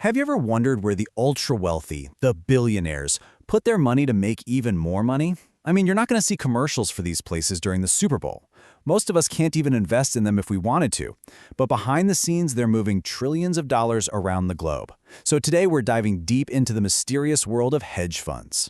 Have you ever wondered where the ultra-wealthy, the billionaires, put their money to make even more money? I mean, you're not going to see commercials for these places during the Super Bowl. Most of us can't even invest in them if we wanted to. But behind the scenes, they're moving trillions of dollars around the globe. So today we're diving deep into the mysterious world of hedge funds.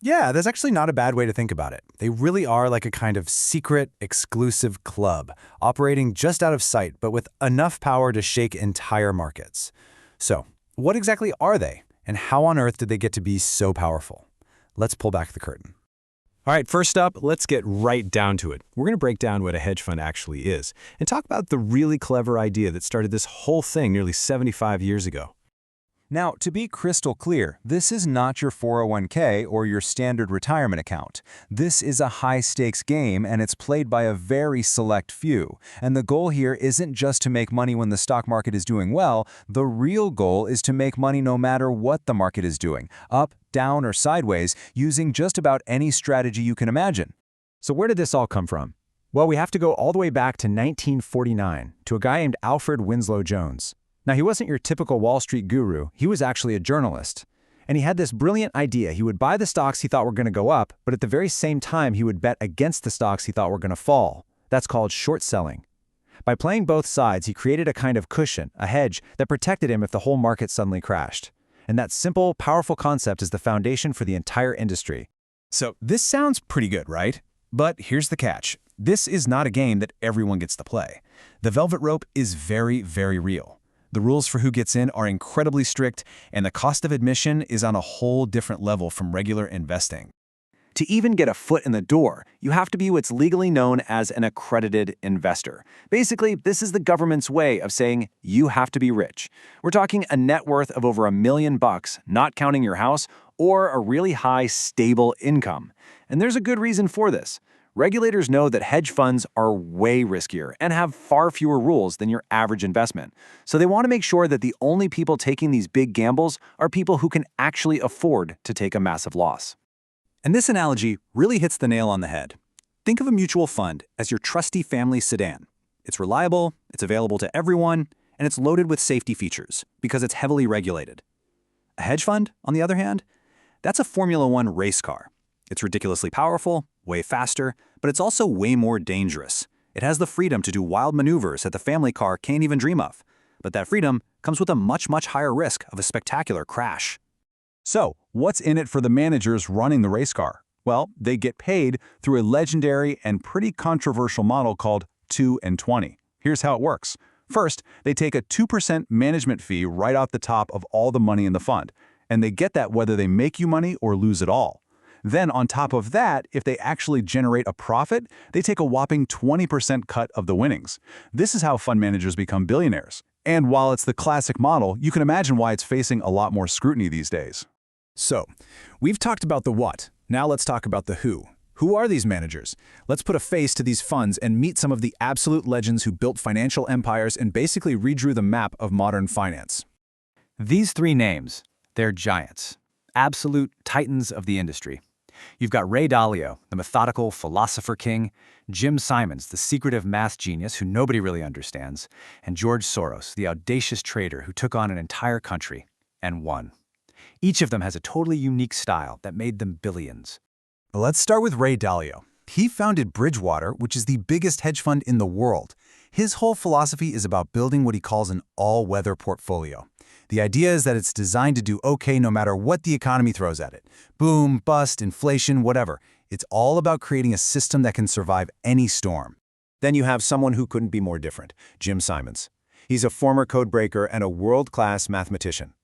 Yeah, that's actually not a bad way to think about it. They really are like a kind of secret, exclusive club, operating just out of sight, but with enough power to shake entire markets. So, what exactly are they, and how on earth did they get to be so powerful? Let's pull back the curtain. All right, first up, let's get right down to it. We're going to break down what a hedge fund actually is and talk about the really clever idea that started this whole thing nearly 75 years ago. Now, to be crystal clear, this is not your 401k or your standard retirement account. This is a high-stakes game, and it's played by a very select few. And the goal here isn't just to make money when the stock market is doing well. The real goal is to make money no matter what the market is doing, up, down, or sideways, using just about any strategy you can imagine. So where did this all come from? Well, we have to go all the way back to 1949 to a guy named Alfred Winslow Jones. Now, he wasn't your typical Wall Street guru. He was actually a journalist. And he had this brilliant idea. He would buy the stocks he thought were going to go up, but at the very same time, he would bet against the stocks he thought were going to fall. That's called short selling. By playing both sides, he created a kind of cushion, a hedge, that protected him if the whole market suddenly crashed. And that simple, powerful concept is the foundation for the entire industry. So this sounds pretty good, right? But here's the catch. This is not a game that everyone gets to play. The velvet rope is very, very real. The rules for who gets in are incredibly strict, and the cost of admission is on a whole different level from regular investing. To even get a foot in the door, you have to be what's legally known as an accredited investor. Basically, this is the government's way of saying you have to be rich. We're talking a net worth of over $1 million, not counting your house, or a really high, stable income. And there's a good reason for this. Regulators know that hedge funds are way riskier and have far fewer rules than your average investment. So they want to make sure that the only people taking these big gambles are people who can actually afford to take a massive loss. And this analogy really hits the nail on the head. Think of a mutual fund as your trusty family sedan. It's reliable, it's available to everyone, and it's loaded with safety features because it's heavily regulated. A hedge fund, on the other hand, that's a Formula One race car. It's ridiculously powerful, way faster, but it's also way more dangerous. It has the freedom to do wild maneuvers that the family car can't even dream of. But that freedom comes with a much, much higher risk of a spectacular crash. So, what's in it for the managers running the race car? Well, they get paid through a legendary and pretty controversial model called 2 and 20. Here's how it works. First, they take a 2% management fee right off the top of all the money in the fund, and they get that whether they make you money or lose it all. Then on top of that, if they actually generate a profit, they take a whopping 20% cut of the winnings. This is how fund managers become billionaires. And while it's the classic model, you can imagine why it's facing a lot more scrutiny these days. So, we've talked about the what. Now let's talk about the who. Who are these managers? Let's put a face to these funds and meet some of the absolute legends who built financial empires and basically redrew the map of modern finance. These three names, they're giants, absolute titans of the industry. You've got Ray Dalio, the methodical philosopher king, Jim Simons, the secretive math genius who nobody really understands, and George Soros, the audacious trader who took on an entire country and won. Each of them has a totally unique style that made them billions. Let's start with Ray Dalio. He founded Bridgewater, which is the biggest hedge fund in the world. His whole philosophy is about building what he calls an all-weather portfolio. The idea is that it's designed to do okay no matter what the economy throws at it. Boom, bust, inflation, whatever. It's all about creating a system that can survive any storm. Then you have someone who couldn't be more different, Jim Simons. He's a former codebreaker and a world-class mathematician.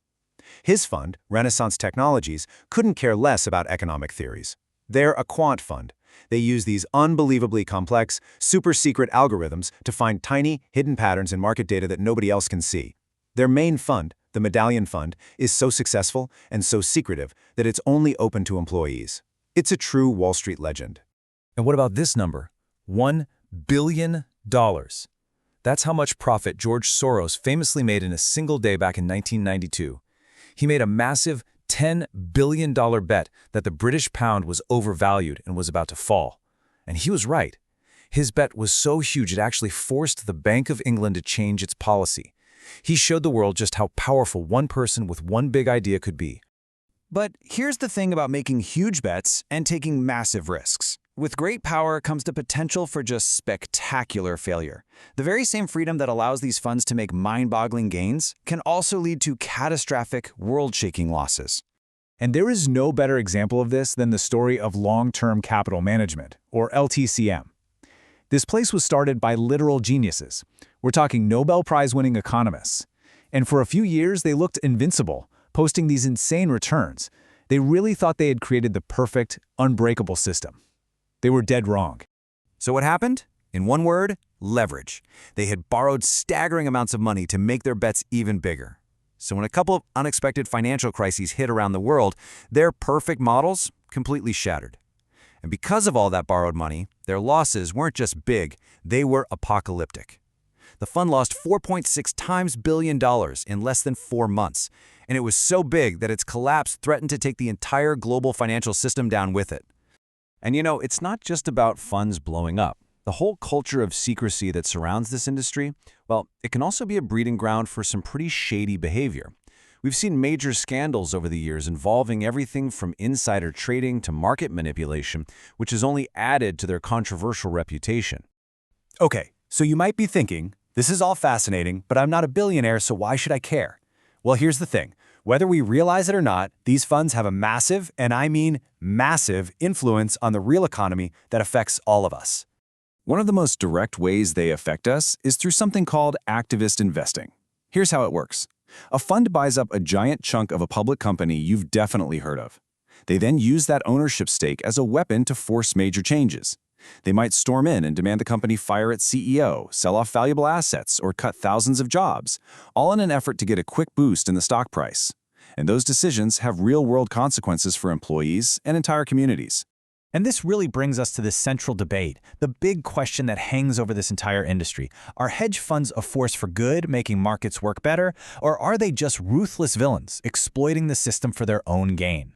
His fund, Renaissance Technologies, couldn't care less about economic theories. They're a quant fund. They use these unbelievably complex, super-secret algorithms to find tiny, hidden patterns in market data that nobody else can see. Their main fund, the Medallion Fund, is so successful and so secretive that it's only open to employees. It's a true Wall Street legend. And what about this number? $1 billion. That's how much profit George Soros famously made in a single day back in 1992. He made a massive $10 billion bet that the British pound was overvalued and was about to fall. And he was right. His bet was so huge it actually forced the Bank of England to change its policy. He showed the world just how powerful one person with one big idea could be. But here's the thing about making huge bets and taking massive risks. With great power comes the potential for just spectacular failure. The very same freedom that allows these funds to make mind-boggling gains can also lead to catastrophic, world-shaking losses. And there is no better example of this than the story of long-term capital management, or LTCM. This place was started by literal geniuses. We're talking Nobel Prize-winning economists. And for a few years, they looked invincible, posting these insane returns. They really thought they had created the perfect, unbreakable system. They were dead wrong. So what happened? In one word, leverage. They had borrowed staggering amounts of money to make their bets even bigger. So when a couple of unexpected financial crises hit around the world, their perfect models completely shattered. And because of all that borrowed money, their losses weren't just big, they were apocalyptic. The fund lost $4.6 billion in less than 4 months, and it was so big that its collapse threatened to take the entire global financial system down with it. And you know, it's not just about funds blowing up. The whole culture of secrecy that surrounds this industry, well, it can also be a breeding ground for some pretty shady behavior. We've seen major scandals over the years involving everything from insider trading to market manipulation, which has only added to their controversial reputation. Okay, so you might be thinking, this is all fascinating, but I'm not a billionaire, so why should I care? Well, here's the thing. Whether we realize it or not, these funds have a massive, and I mean massive, influence on the real economy that affects all of us. One of the most direct ways they affect us is through something called activist investing. Here's how it works. A fund buys up a giant chunk of a public company you've definitely heard of. They then use that ownership stake as a weapon to force major changes. They might storm in and demand the company fire its CEO, sell off valuable assets, or cut thousands of jobs, all in an effort to get a quick boost in the stock price. And those decisions have real-world consequences for employees and entire communities. And this really brings us to the central debate, the big question that hangs over this entire industry. Are hedge funds a force for good, making markets work better, or are they just ruthless villains, exploiting the system for their own gain?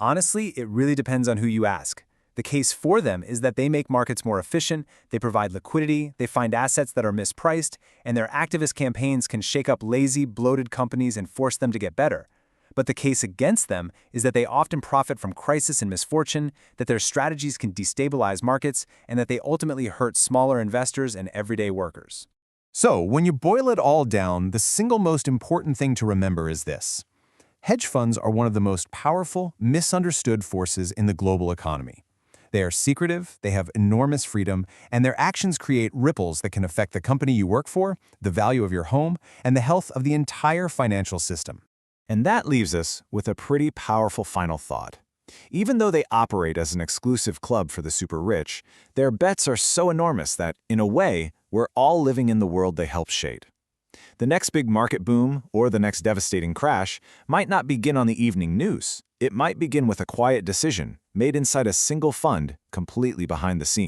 Honestly, it really depends on who you ask. The case for them is that they make markets more efficient, they provide liquidity, they find assets that are mispriced, and their activist campaigns can shake up lazy, bloated companies and force them to get better. But the case against them is that they often profit from crisis and misfortune, that their strategies can destabilize markets, and that they ultimately hurt smaller investors and everyday workers. So, when you boil it all down, the single most important thing to remember is this. Hedge funds are one of the most powerful, misunderstood forces in the global economy. They are secretive, they have enormous freedom, and their actions create ripples that can affect the company you work for, the value of your home, and the health of the entire financial system. And that leaves us with a pretty powerful final thought. Even though they operate as an exclusive club for the super rich, their bets are so enormous that, in a way, we're all living in the world they help shape. The next big market boom or the next devastating crash might not begin on the evening news. It might begin with a quiet decision made inside a single fund completely behind the scenes.